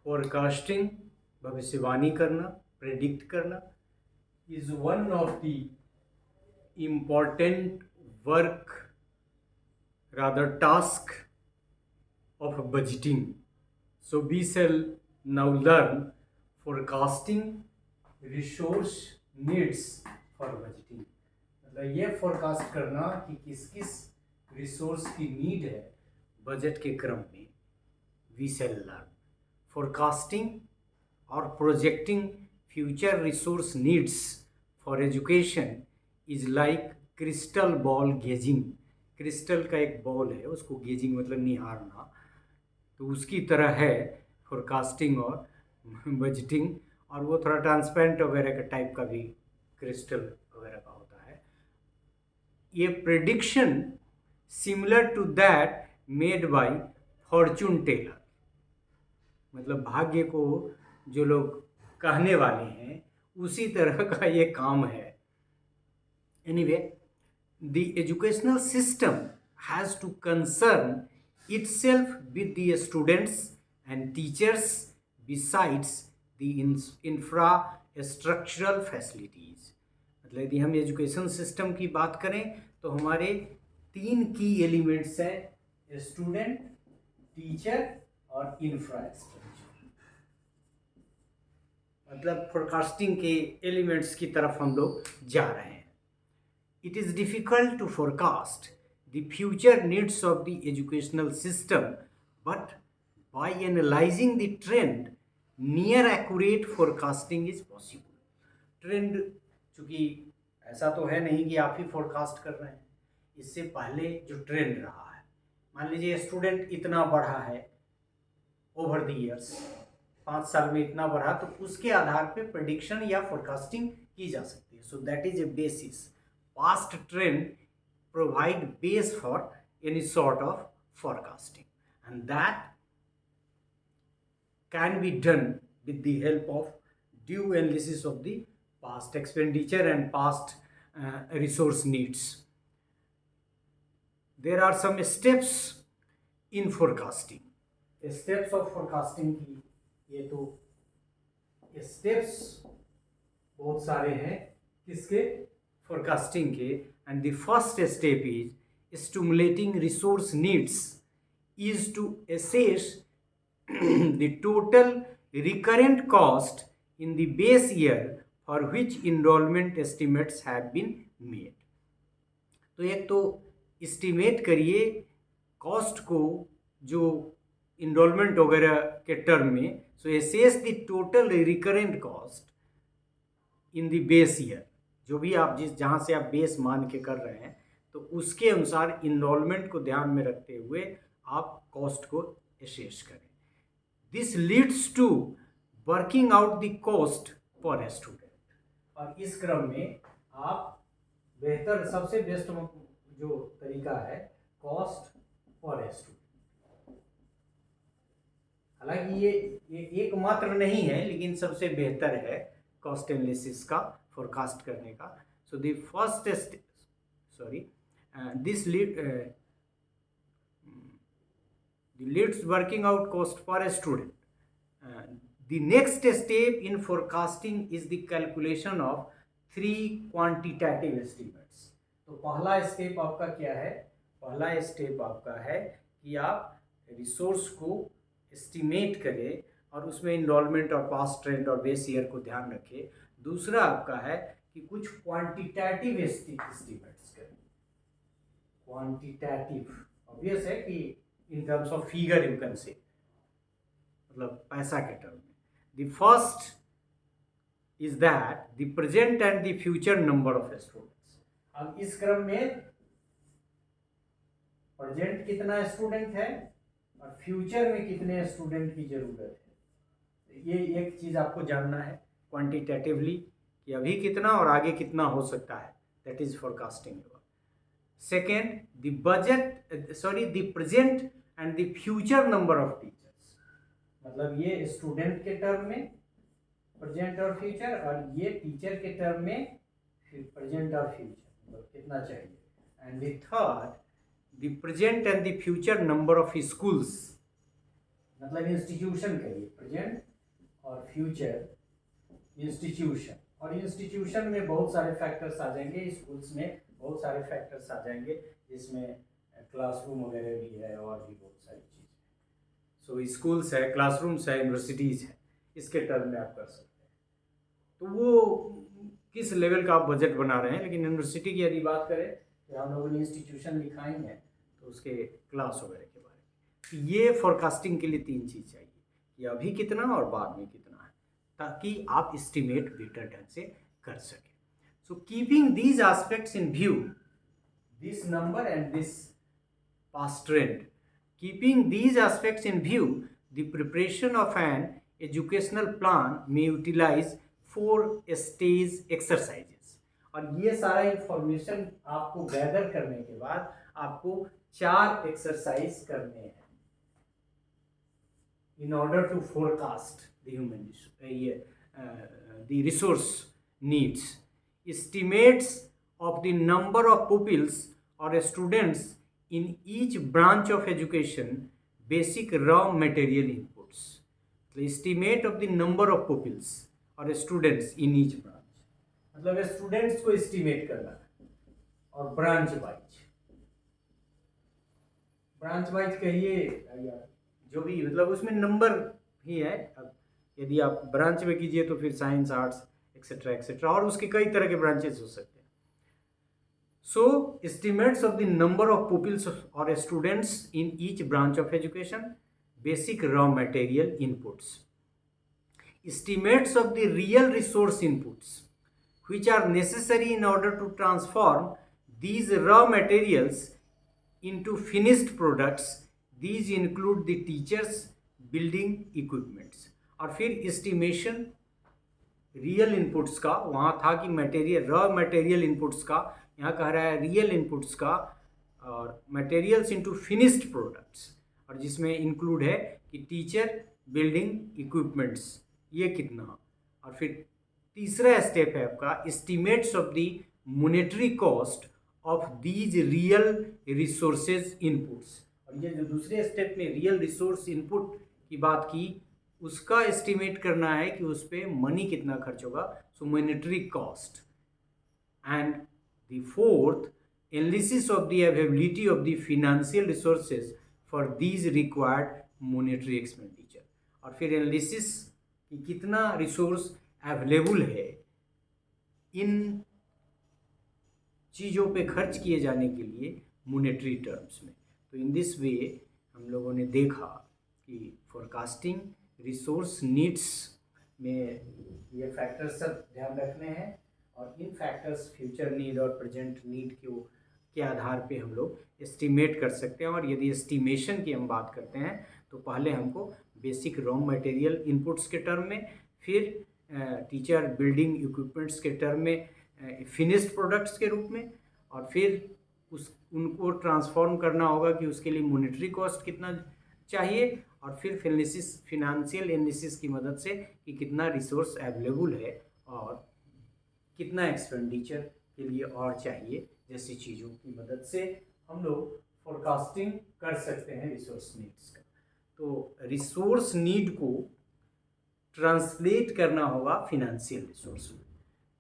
Forecasting, भविष्यवाणी करना, predict करना, is one of the important work, rather task of budgeting. So we shall now learn forecasting resource needs for budgeting. मतलब ये forecast करना कि किस किस रिसोर्स की नीड है बजट के क्रम में. We shall learn forecasting or projecting future resource needs for education is like crystal ball gazing. Crystal का एक बॉल है, उसको गेजिंग मतलब निहारना, तो उसकी तरह है फोरकास्टिंग और बजटिंग. और वो थोड़ा ट्रांसपेरेंट वगैरह का टाइप का भी क्रिस्टल वगैरह का होता है. ये prediction similar to that made by fortune teller, मतलब भाग्य को जो लोग कहने वाले हैं उसी तरह का ये काम है. Anyway, the educational system has to concern itself with the students and teachers besides the infrastructural facilities. मतलब यदि हम एजुकेशन सिस्टम की बात करें तो हमारे 3 की एलिमेंट्स हैं: स्टूडेंट, टीचर और इंफ्रास्ट्रक्चर. मतलब फोरकास्टिंग के एलिमेंट्स की तरफ हम लोग जा रहे हैं. It is difficult to forecast the future needs of the educational system, but by analyzing the trend, near accurate forecasting is possible. Trend चूँकि ऐसा तो है नहीं कि आप ही फोरकास्ट कर रहे हैं, इससे पहले जो ट्रेंड रहा है, मान लीजिए स्टूडेंट इतना बढ़ा है ओवर द ईयर्स, 5 साल में इतना बढ़ा, तो उसके आधार पे प्रेडिक्शन या फोरकास्टिंग की जा सकती है. So that is a basis. Past trend provide base for any sort of forecasting, and that can be done with the help of due analysis of the past expenditure and past resource needs. There are some steps in forecasting. Steps of forecasting की ये तो steps बहुत सारे हैं किसके, forecasting के. And the first step is stimulating resource needs is to assess the total recurrent cost in the base year for which enrollment estimates have been made. तो एक तो estimate करिए कॉस्ट को जो enrollment वगैरह के टर्म में. so assess the total recurrent cost in the base year, जो भी आप जहाँ से आप बेस मान के कर रहे हैं, तो उसके अनुसार इनरोलमेंट को ध्यान में रखते हुए आप कॉस्ट को एसेस करें. This leads to working out the cost per a student. और इस क्रम में आप बेहतर, सबसे बेस्ट जो तरीका है कॉस्ट पर ए स्टूडेंट. हालांकि ये एकमात्र नहीं है, लेकिन सबसे बेहतर है कॉस्ट एनालिसिस का फोरकास्ट करने का. So the first this leads working out cost for a student. The next step in forecasting is the calculation of 3 quantitative estimates. तो पहला स्टेप आपका क्या है? पहला स्टेप आपका है कि आप रिसोर्स को एस्टिमेट करें और उसमें इनरोलमेंट और पास्ट ट्रेंड और बेस ईयर को ध्यान रखें. दूसरा आपका है कि कुछ क्वांटिटेटिव एस्टिमेट्स करें. क्वांटिटेटिव ऑब्वियस है कि in terms of figure you can say, मतलब पैसा के टर्म में. The first is that the present and the future number of students. अब इस क्रम में प्रेजेंट कितना स्टूडेंट है और फ्यूचर में कितने स्टूडेंट की जरूरत है, ये एक चीज आपको जानना है क्वांटिटेटिवली कि अभी कितना और आगे कितना हो सकता है. That is forecasting. Second, the budget the present and the future number of teachers. मतलब ये स्टूडेंट के टर्म में प्रेजेंट और फ्यूचर, और ये टीचर के टर्म में प्रेजेंट और फ्यूचर, मतलब कितना चाहिए. And the third, the present and the future number of schools. मतलब इंस्टीट्यूशन कहिए, प्रेजेंट और फ्यूचर इंस्टीट्यूशन। और इंस्टीट्यूशन में बहुत सारे फैक्टर्स आ जाएंगे, स्कूल्स में बहुत सारे फैक्टर्स आ जाएंगे, जिसमें क्लासरूम वगैरह भी है और भी बहुत सारी चीज़ें। सो स्कूल्स है, क्लासरूम्स है, यूनिवर्सिटीज़ है, इसके टर्म में आप कर सकते हैं। तो वो किस लेवल का आप बजट बना रहे हैं, लेकिन यूनिवर्सिटी की यदि बात करें तो हम लोगों ने इंस्टीट्यूशन लिखाई है तो उसके क्लास वगैरह के बारे में। तो ये फोरकास्टिंग के लिए 3 चीज़ चाहिए कि अभी कितना और बाद में कितना है, ताकि आप एस्टिमेट बेटर ढंग से कर सकें। So keeping these aspects in view, this number and this past trend, keeping these aspects in view, the preparation of an educational plan may utilize 4 stage exercises। और ये सारा इंफॉर्मेशन आपको गैदर करने के बाद आपको 4 एक्सरसाइज करने हैं in order to forecast the the resource needs. Estimates of the number of pupils or students in each branch of education, basic raw material inputs. The estimate of the number of pupils or students in each branch, मतलब students को estimate करना है। और branch wise कहिए या जो भी, मतलब उसमें नंबर ही है। अब यदि आप ब्रांच में कीजिए तो फिर साइंस, आर्ट्स एक्सेट्रा एक्सेट्रा, और उसके कई तरह के ब्रांचेस हो सकते हैं। So estimates of the number of pupils or students in each branch of education, basic raw material inputs. Estimates of the real resource inputs which are necessary in order to transform these raw materials into finished products. These include the teachers, building equipments। और फिर estimation real inputs का, वहाँ था कि material, raw material inputs का, यहाँ कह रहा है रियल इनपुट्स का, और मटेरियल्स इनटू फिनिश्ड प्रोडक्ट्स, और जिसमें इंक्लूड है कि टीचर, बिल्डिंग, इक्विपमेंट्स, ये कितना। और फिर तीसरा स्टेप है आपका estimates of the monetary cost of these real resources inputs. और ये जो दूसरे स्टेप में रियल रिसोर्स इनपुट की बात की, उसका एस्टिमेट करना है कि उस पर मनी कितना खर्च होगा, so monetary cost. And the fourth, analysis of the availability of the financial resources for these required monetary expenditure. और फिर एनालिसिस कि कितना रिसोर्स अवेलेबल है इन चीज़ों पे खर्च किए जाने के लिए मॉनेटरी टर्म्स में। तो इन दिस वे हम लोगों ने देखा कि फोरकास्टिंग रिसोर्स नीड्स में ये फैक्टर्स सब ध्यान रखने हैं, और इन फैक्टर्स फ्यूचर नीड और प्रेजेंट नीड के आधार पे हम लोग एस्टिमेट कर सकते हैं। और यदि एस्टिमेशन की हम बात करते हैं तो पहले हमको बेसिक रॉ मटेरियल इनपुट्स के टर्म में, फिर टीचर, बिल्डिंग, इक्विपमेंट्स के टर्म में, फिनिश्ड प्रोडक्ट्स के रूप में, और फिर उनको ट्रांसफॉर्म करना होगा कि उसके लिए मॉनेटरी कॉस्ट कितना चाहिए, और फिर फिनेंशियल एनालिसिस की मदद से कि कितना रिसोर्स अवेलेबल है और कितना एक्सपेंडिचर के लिए और चाहिए, जैसी चीज़ों की मदद से हम लोग फोरकास्टिंग कर सकते हैं रिसोर्स नीड्स का। तो रिसोर्स नीड को ट्रांसलेट करना होगा फिनेंशियल रिसोर्स में।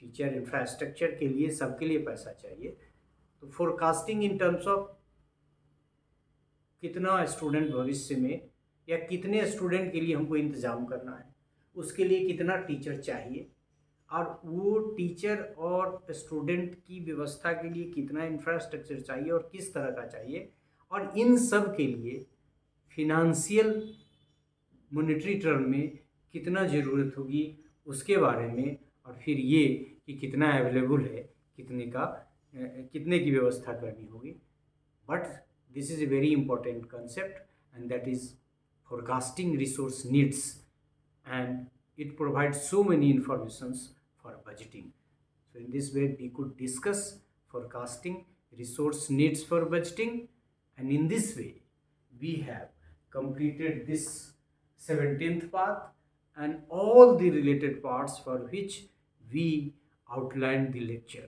टीचर, इंफ्रास्ट्रक्चर के लिए, सबके लिए पैसा चाहिए। तो फोरकास्टिंग इन टर्म्स ऑफ कितना स्टूडेंट भविष्य में, या कितने स्टूडेंट के लिए हमको इंतज़ाम करना है, उसके लिए कितना टीचर चाहिए, और वो टीचर और स्टूडेंट की व्यवस्था के लिए कितना इंफ्रास्ट्रक्चर चाहिए और किस तरह का चाहिए, और इन सब के लिए फिनेंशियल मॉनेटरी टर्म में कितना ज़रूरत होगी उसके बारे में, और फिर ये कि कितना अवेलेबल है, कितने की व्यवस्था करनी होगी। But this is a very important concept, and that is forecasting resource needs, and it provides so many informations for budgeting. So in this way we could discuss forecasting resource needs for budgeting, and in this way we have completed this 17th part and all the related parts for which we outlined the lecture.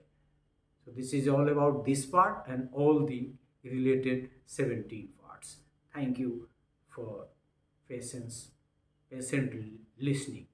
So this is all about this part and all the related 17 parts. Thank you for patience, patient listening.